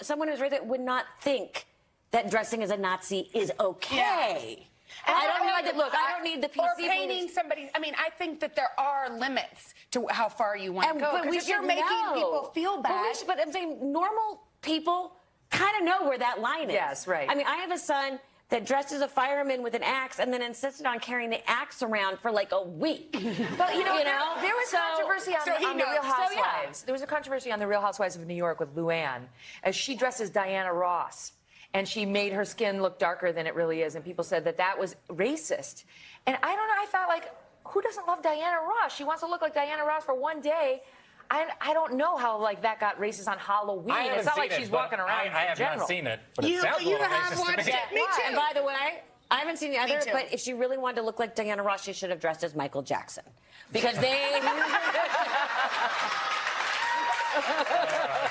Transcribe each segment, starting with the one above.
someone who's raised it would not think that dressing as a Nazi is okay. Yeah. I don't need I don't need the PC. Or painting somebody. I mean, I think that there are limits to how far you want to go. Because if you're making people feel bad. But I'm saying normal people kind of know where that line is. Yes, right. I mean, I have a son that dressed as a fireman with an axe and then insisted on carrying the axe around for like a week. But, you know, there was controversy on the Real Housewives. So, There was a controversy on the Real Housewives of New York with Luann, as she dressed as Diana Ross. And she made her skin look darker than it really is. And people said that that was racist. And I don't know, I thought, like, who doesn't love Diana Ross? She wants to look like Diana Ross for one day. I don't know how, like, that got racist on Halloween. It's not like she's walking around I have not seen it, but it sounds a little racist to me. Me too. And by the way, I haven't seen the other, but if she really wanted to look like Diana Ross, she should have dressed as Michael Jackson. Because they...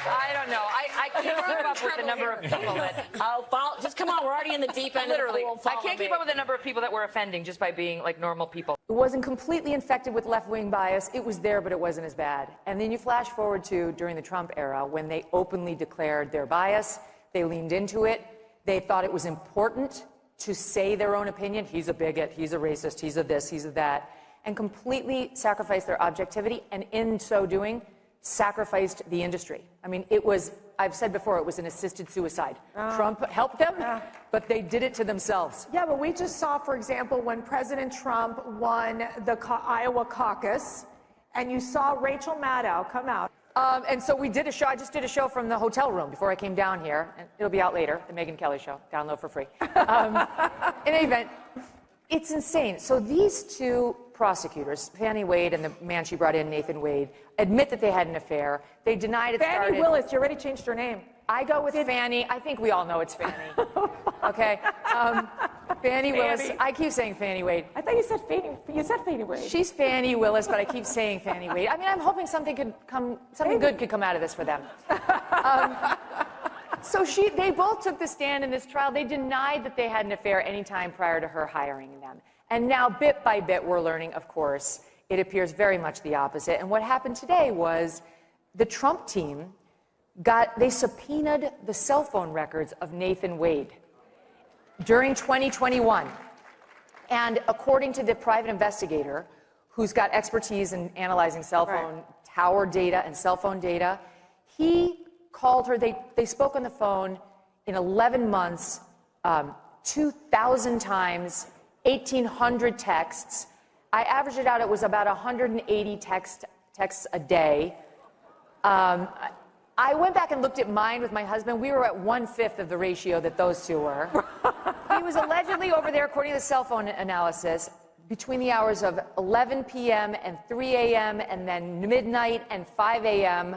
I don't know. I can't keep up with the number of people that... just come on, we're already in the deep end Literally, of the pool. I can't keep up with the number of people that we're offending just by being, like, normal people. It wasn't completely infected with left-wing bias. It was there, but it wasn't as bad. And then you flash forward to during the Trump era, when they openly declared their bias, they leaned into it. They thought it was important to say their own opinion. He's a bigot, he's a racist, he's a this, he's a that, and completely sacrificed their objectivity, and in so doing, sacrificed the industry. I mean, it was, I've said before, it was an assisted suicide. Trump helped them, but they did it to themselves. Yeah, but we just saw, for example, when President Trump won the Iowa caucus, and you saw Rachel Maddow come out. And so we did a show. I just did a show from the hotel room before I came down here, and it'll be out later, the Megyn Kelly Show. Download for free. In any event, it's insane. So these two prosecutors, Fani Wade and the man she brought in, Nathan Wade, admit that they had an affair. They denied it started. Fani Willis, you already changed her name. I go with Fani. I think we all know it's Fani. Okay? Fani Willis. I keep saying Fani Wade. I thought you said Fani Wade. She's Fani Willis, but I keep saying Fani Wade. I mean, I'm hoping something good could come out of this for them. So they both took the stand in this trial. They denied that they had an affair any time prior to her hiring them. And now, bit by bit, we're learning, of course, it appears very much the opposite. And what happened today was the Trump team they subpoenaed the cell phone records of Nathan Wade during 2021. And according to the private investigator, who's got expertise in analyzing cell phone tower data and cell phone data, he called her. They spoke on the phone in 11 months, 2,000 times, 1,800 texts. I averaged it out. It was about 180 texts a day. I went back and looked at mine with my husband. We were at 1/5 of the ratio that those two were. He was allegedly over there, according to the cell phone analysis, between the hours of 11 p.m. and 3 a.m. and then midnight and 5 a.m.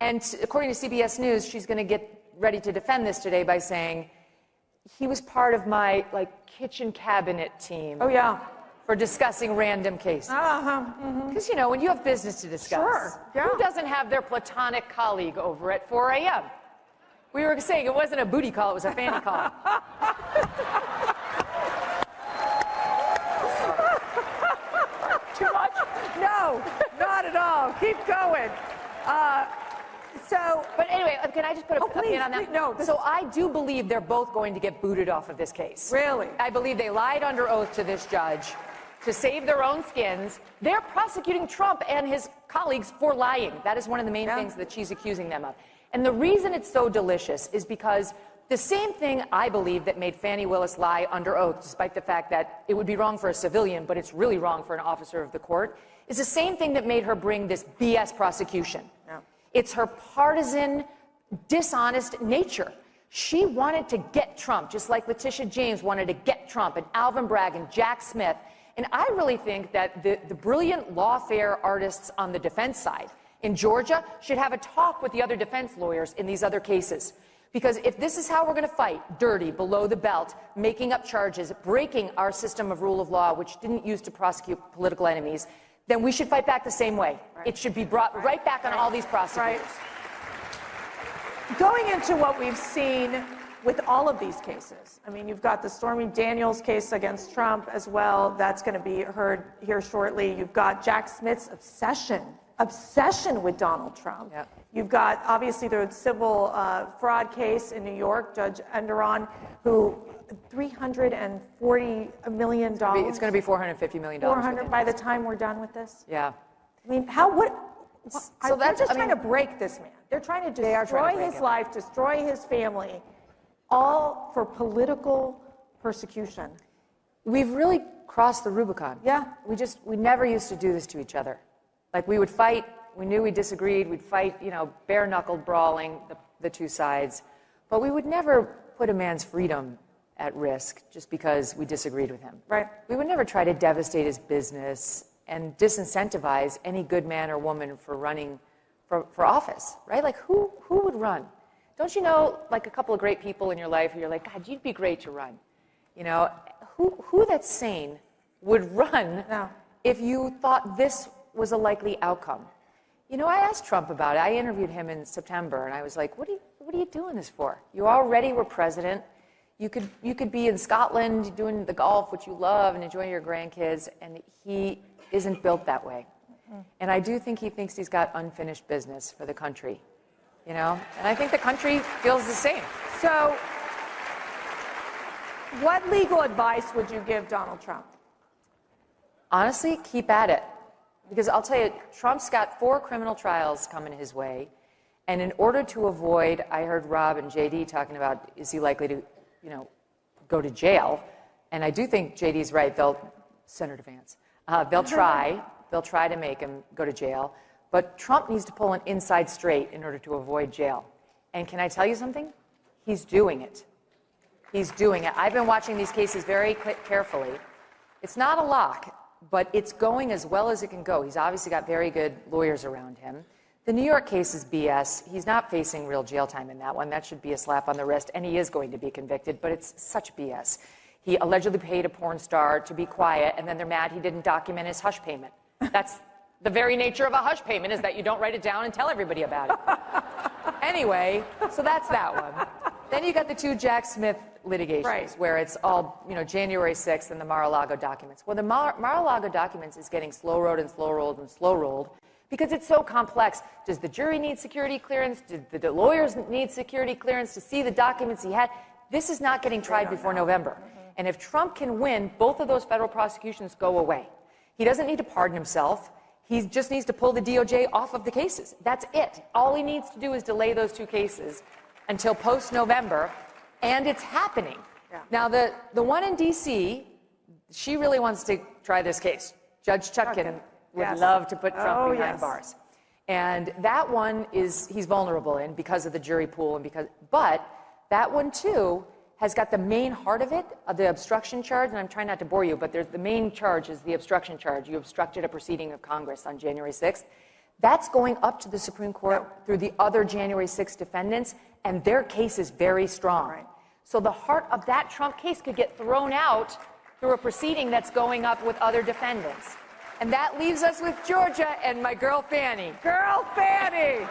And according to CBS News, she's going to get ready to defend this today by saying, he was part of my, kitchen cabinet team. Oh, yeah. For discussing random cases. Because, you know, when you have business to discuss, who doesn't have their platonic colleague over at 4 a.m.? We were saying it wasn't a booty call, it was a fanny call. Too much? No, not at all. Keep going. But anyway, can I just put a pin on that? No. So I do believe they're both going to get booted off of this case. Really? I believe they lied under oath to this judge to save their own skins. They're prosecuting Trump and his colleagues for lying. That is one of the main things that she's accusing them of. And the reason it's so delicious is because the same thing, I believe, that made Fani Willis lie under oath, despite the fact that it would be wrong for a civilian, but it's really wrong for an officer of the court, is the same thing that made her bring this BS prosecution. It's her partisan, dishonest nature. She wanted to get Trump, just like Letitia James wanted to get Trump, and Alvin Bragg and Jack Smith. And I really think that the brilliant lawfare artists on the defense side in Georgia should have a talk with the other defense lawyers in these other cases. Because if this is how we're going to fight, dirty, below the belt, making up charges, breaking our system of rule of law, which didn't use to prosecute political enemies, then we should fight back the same way. It should be brought right back on all these prosecutors. Going into what we've seen with all of these cases, I mean, you've got the Stormy Daniels case against Trump as well. That's going to be heard here shortly. You've got Jack Smith's obsession obsession with Donald Trump. Yeah. You've got, obviously, the civil fraud case in New York, Judge Enderon, who $340 million. It's going to be $450 million. 400 by the time we're done with this? Yeah. I mean, so they're just trying to break this man. They're trying to destroy his life, destroy his family, all for political persecution. We've really crossed the Rubicon. Yeah. We never used to do this to each other. Like, we would fight, we knew we disagreed, we'd fight, bare-knuckled brawling, the two sides, but we would never put a man's freedom at risk just because we disagreed with him. Right. We would never try to devastate his business and disincentivize any good man or woman for running for office, right? Like, who would run? Don't you know, like, a couple of great people in your life who you're like, God, you'd be great to run? Who that's sane would run if you thought this was a likely outcome? I asked Trump about it. I interviewed him in September, and I was like, what are you doing this for? You already were president. You could be in Scotland doing the golf, which you love, and enjoying your grandkids, and he isn't built that way. And I do think he thinks he's got unfinished business for the country, and I think the country feels the same. So, what legal advice would you give Donald Trump? Honestly, keep at it. Because I'll tell you, Trump's got 4 criminal trials coming his way. And in order to avoid, I heard Rob and JD talking about, is he likely to, go to jail? And I do think JD's right. Senator Vance, they'll try to make him go to jail. But Trump needs to pull an inside straight in order to avoid jail. And can I tell you something? He's doing it. He's doing it. I've been watching these cases very carefully. It's not a lock, but it's going as well as it can go. He's obviously got very good lawyers around him. The New York case is BS. He's not facing real jail time in that one. That should be a slap on the wrist, and he is going to be convicted, but it's such BS. He allegedly paid a porn star to be quiet, and then they're mad he didn't document his hush payment. That's the very nature of a hush payment, is that you don't write it down and tell everybody about it. Anyway, so that's that one. Then you got the 2 Jack Smith litigations, where it's all, January 6th and the Mar-a-Lago documents. Well, the Mar-a-Lago documents is getting slow-rolled and slow-rolled and slow-rolled because it's so complex. Does the jury need security clearance? Did the lawyers need security clearance to see the documents he had? This is not getting tried before November. And if Trump can win, both of those federal prosecutions go away. He doesn't need to pardon himself. He just needs to pull the DOJ off of the cases. That's it. All he needs to do is delay those 2 cases until post-November, and it's happening. Yeah. Now, the one in D.C., she really wants to try this case. Judge Chutkan would love to put Trump behind bars. And that one he's vulnerable in because of the jury pool, but that one, too, has got the main heart of it, the obstruction charge, and I'm trying not to bore you, but the main charge is the obstruction charge. You obstructed a proceeding of Congress on January 6th. That's going up to the Supreme Court through the other January 6th defendants, and their case is very strong. Right. So the heart of that Trump case could get thrown out through a proceeding that's going up with other defendants. And that leaves us with Georgia and my girl Fani. Girl Fani!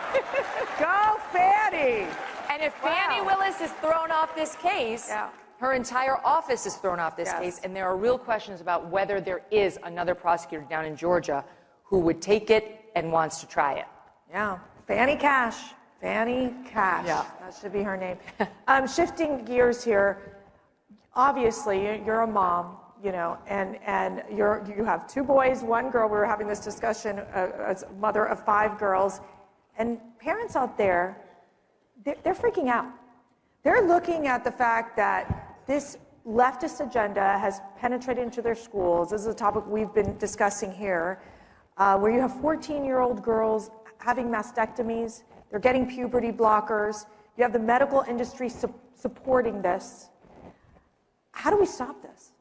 Go Fani! And if Fani Willis is thrown off this case, her entire office is thrown off this case, and there are real questions about whether there is another prosecutor down in Georgia who would take it and wants to try it. Yeah, Fani Cash. Fani Cash. Yeah. That should be her name. Shifting gears here, obviously you're a mom, and you have 2 boys, 1 girl. We were having this discussion as a mother of 5 girls, and parents out there, they're freaking out. They're looking at the fact that this leftist agenda has penetrated into their schools. This is a topic we've been discussing here, where you have 14-year-old girls having mastectomies. They're getting puberty blockers. You have the medical industry supporting this. How do we stop this?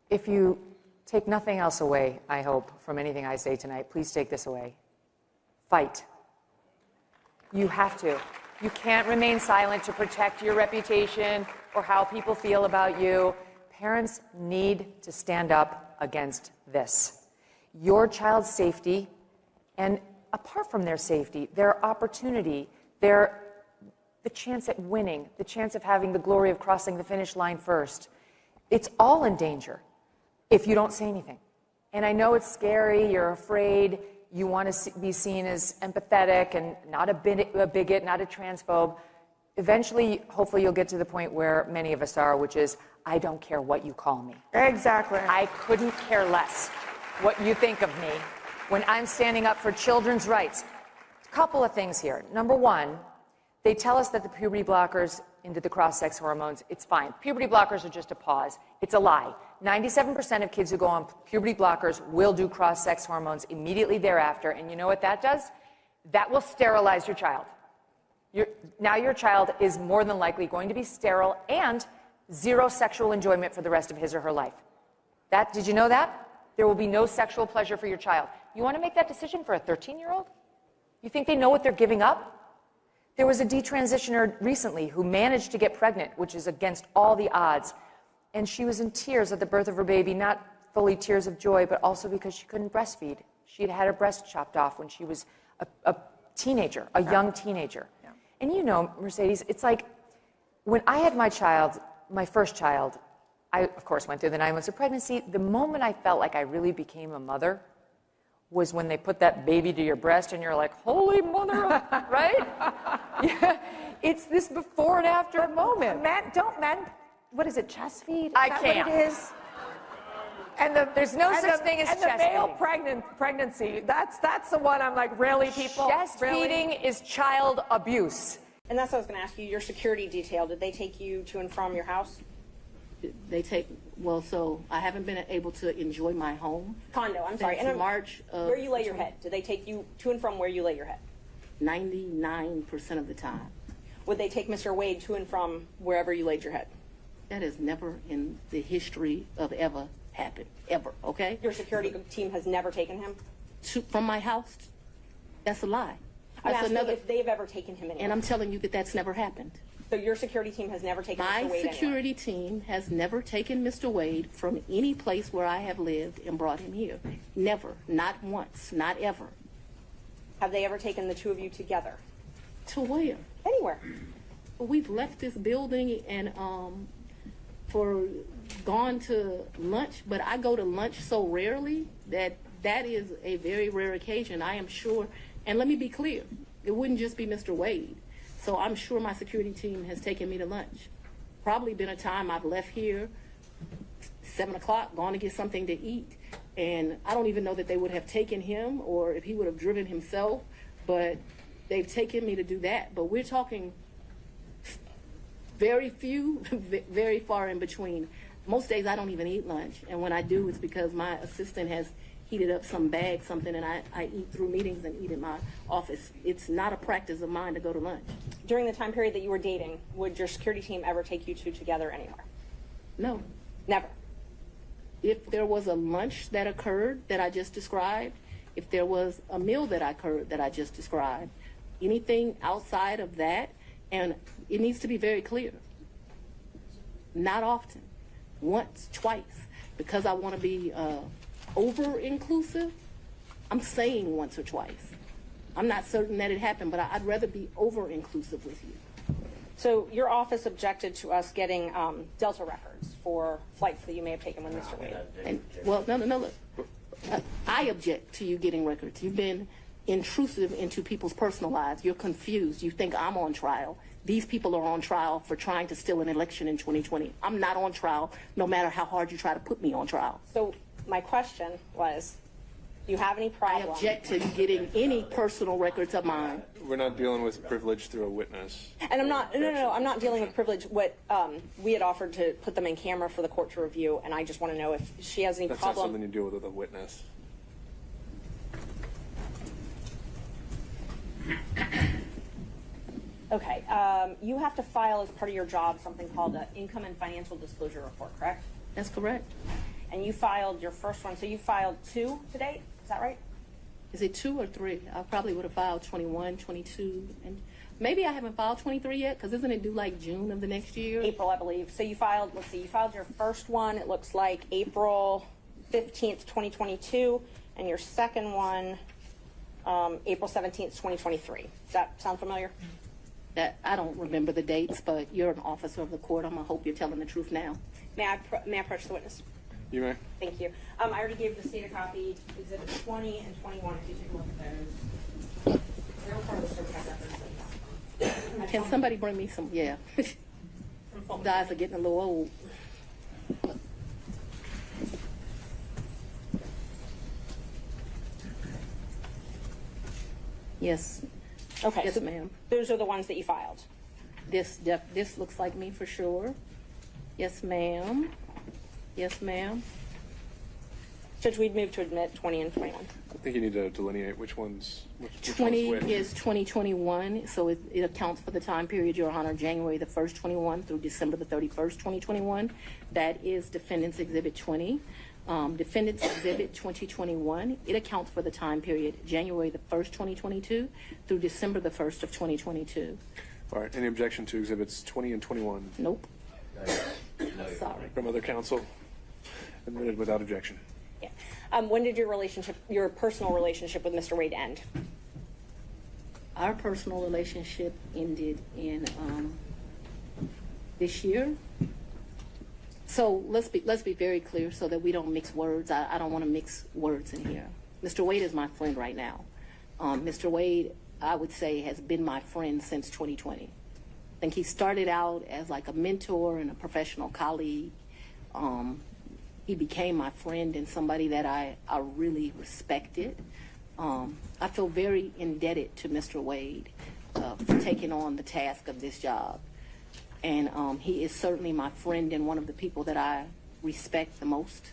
If you take nothing else away, I hope, from anything I say tonight, please take this away. Fight. You have to. You can't remain silent to protect your reputation or how people feel about you. Parents need to stand up against this. Your child's safety, and apart from their safety, their opportunity, the chance at winning, the chance of having the glory of crossing the finish line first, it's all in danger if you don't say anything. And I know it's scary, you're afraid, You want to be seen as empathetic and not a bigot, not a transphobe. Eventually, hopefully, you'll get to the point where many of us are, which is, I don't care what you call me. Exactly. I couldn't care less what you think of me when I'm standing up for children's rights. A couple of things here. Number one, they tell us that the puberty blockers into the cross-sex hormones, it's fine. Puberty blockers are just a pause. It's a lie. 97% of kids who go on puberty blockers will do cross-sex hormones immediately thereafter. And you know what that does? That will sterilize your child. Now your child is more than likely going to be sterile and zero sexual enjoyment for the rest of his or her life. Did you know that? There will be no sexual pleasure for your child. You want to make that decision for a 13-year-old? You think they know what they're giving up? There was a detransitioner recently who managed to get pregnant, which is against all the odds. And she was in tears at the birth of her baby, not fully tears of joy, but also because she couldn't breastfeed. She had had her breast chopped off when she was a teenager, a young teenager. Yeah. And you know, Mercedes, it's like when I had my child, my first child, I, of course, went through the 9 months of pregnancy. The moment I felt like I really became a mother was when they put that baby to your breast and you're like, holy mother, right? Yeah, it's this before and after moment. Don't men, what is it, chest feed? I can't. What it is? And there's no such thing as chest chest feeding. And the feeding. male pregnancy, that's the one I'm like, really, people? Chest really? feeding is child abuse. And that's what I was going to ask you. Your security detail, did they take you to and from your house? They take, well, so I haven't been able to enjoy my home. Condo, I'm sorry. Since March of... Where you lay your head. Did they take you to and from where you lay your head? 99% of the time. Would they take Mr. Wade to and from wherever you laid your head? That has never in the history of ever happened. Ever, okay? Your security team has never taken him? From my house? That's a lie. I'm asking if they've ever taken him anywhere. And I'm telling you that that's never happened. So your security team has never taken Mr. Wade My security team has never taken Mr. Wade from any place where I have lived and brought him here. Never. Not once. Not ever. Have they ever taken the two of you together? To where? Anywhere. We've left this building and gone to lunch, but I go to lunch so rarely that is a very rare occasion, I am sure. And let me be clear, it wouldn't just be Mr. Wade. So I'm sure my security team has taken me to lunch. Probably been a time I've left here 7 o'clock, gone to get something to eat, and I don't even know that they would have taken him or if he would have driven himself, but they've taken me to do that. But we're talking very few, very far in between. Most days I don't even eat lunch, and when I do, it's because my assistant has heated up some bag, something, and I eat through meetings and eat in my office. It's not a practice of mine to go to lunch. During the time period that you were dating, would your security team ever take you two together anywhere? No. Never? If there was a lunch that occurred that I just described, if there was a meal that occurred that I just described, anything outside of that, and it needs to be very clear, not often, once, twice, because I want to be over-inclusive, I'm saying once or twice. I'm not certain that it happened, but I'd rather be over-inclusive with you. So your office objected to us getting Delta records for flights that you may have taken with Mr. Wade. And, well, no, look. I object to you getting records. You've been intrusive into people's personal lives. You're confused. You think I'm on trial. These people are on trial for trying to steal an election in 2020. I'm not on trial, no matter how hard you try to put me on trial. So my question was, do you have any problem? I object to you getting any personal records of mine. We're not dealing with privilege through a witness. And I'm not, no, I'm not dealing with privilege. What we had offered to put them in camera for the court to review, and I just want to know if she has any That's problem. not something you deal with a witness. Okay, you have to file as part of your job something called an income and financial disclosure report, correct? That's correct. And you filed your first one, so you filed 2 to date, is that right? Is it 2 or 3? I probably would have filed 21, 22, and maybe I haven't filed 23 yet, because isn't it due like June of the next year? April, I believe. So you filed, let's see, you filed your first one, it looks like April 15th, 2022, and your second one, April 17th, 2023. Does that sound familiar? That I don't remember the dates, but you're an officer of the court. I'm going to hope you're telling the truth now. May I approach the witness? You may. Thank you. I already gave the state a copy. Exhibits 20 and 21, if you take a look at those. They're part of the certified records. Can somebody bring me some? Yeah. Guys are getting a little old. Yes. Okay. Yes, so ma'am. Those are the ones that you filed. This looks like me for sure. Yes, ma'am. Yes, ma'am. Judge, we'd move to admit 20 and 21. I think you need to delineate which one's which 20 one's which. is 2021, so it accounts for the time period, Your Honor, January the 1st, 21 through December the 31st, 2021. That is Defendant's Exhibit 20. Defendant's Exhibit 2021, it accounts for the time period January the 1st, 2022 through December the 1st of 2022. All right. Any objection to exhibits 20 and 21 Nope. Sorry. from other counsel? Admitted without objection. Yeah. When did your personal relationship with Mr. Wade end? Our personal relationship ended in this year. So let's be very clear so that we don't mix words. I don't want to mix words in here. Mr. Wade is my friend right now. Mr. Wade, I would say, has been my friend since 2020. I think he started out as like a mentor and a professional colleague. He became my friend and somebody that I really respected. I feel very indebted to Mr. Wade for taking on the task of this job. And he is certainly my friend and one of the people that I respect the most.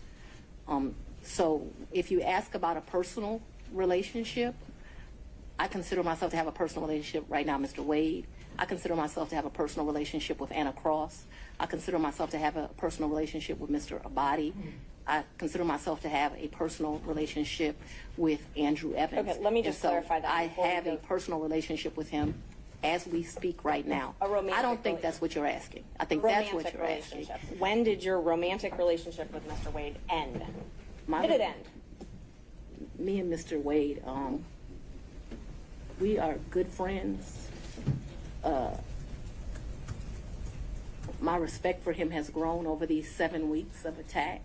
So if you ask about a personal relationship, I consider myself to have a personal relationship right now, Mr. Wade. I consider myself to have a personal relationship with Anna Cross. I consider myself to have a personal relationship with Mr. Abadi. I consider myself to have a personal relationship with Andrew Evans. Okay, let me just clarify that. I have a personal relationship with him as we speak right now. I don't think that's what you're asking. I think that's what you're asking. When did your romantic relationship with Mr. Wade end? When did it end? Me and Mr. Wade, we are good friends. My respect for him has grown over these 7 weeks of attacks.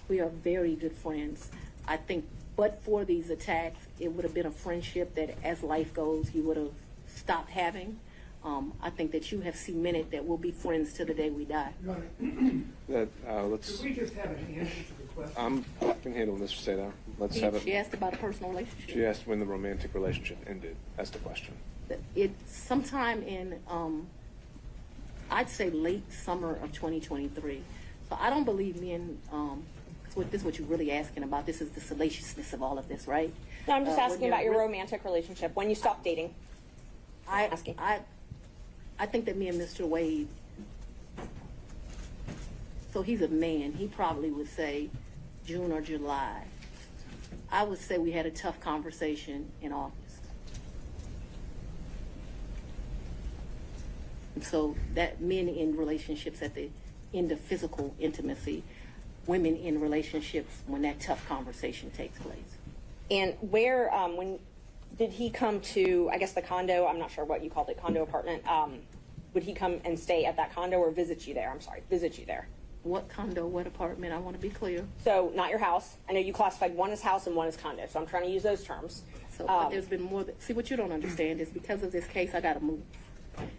We are very good friends. I think, but for these attacks, it would have been a friendship that, as life goes, you would have stopped having. I think that you have cemented that we'll be friends till the day we die. Let's. Could we just have an answer to the question? I can handle Mr. Seda. Let's have it. She asked about a personal relationship. She asked when the romantic relationship ended. That's the question. Sometime in, I'd say late summer of 2023. So I don't believe me in, this is what you're really asking about. This is the salaciousness of all of this, right? No, I'm just asking about your romantic relationship, when you stopped dating. I think that me and Mr. Wade, so he's a man, he probably would say June or July. I would say we had a tough conversation in August. And so that men in relationships at the end of physical intimacy, women in relationships when that tough conversation takes place. And where, when did he come to, I guess, the condo? I'm not sure what you called it, condo apartment. Would he come and stay at that condo or visit you there? I'm sorry, visit you there. What condo, what apartment? I want to be clear. So not your house. I know you classified one as house and one as condo, so I'm trying to use those terms. So but there's been more. See, what you don't understand is because of this case, I got to move.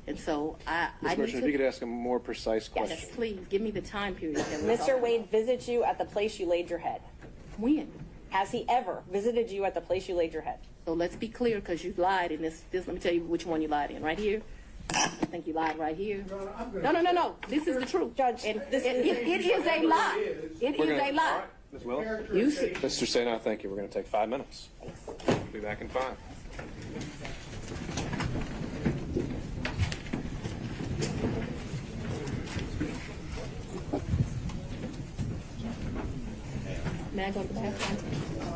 And so I Ms. need Merchant, if to. you could ask a more precise question. Yes, please give me the time period. that we're Mr. talking Wade about. visits you at the place you laid your head. When? Has he ever visited you at the place you laid your head? So let's be clear, because you lied in this. Let me tell you which one you lied in. Right here. I think you lied right here. No. This is the truth, Judge. And it is a lie. It is a lie. All right, Ms. Willis. You see. Mr. Seda, thank you. We're going to take 5 minutes. We'll be back in 5. May I go to the bathroom?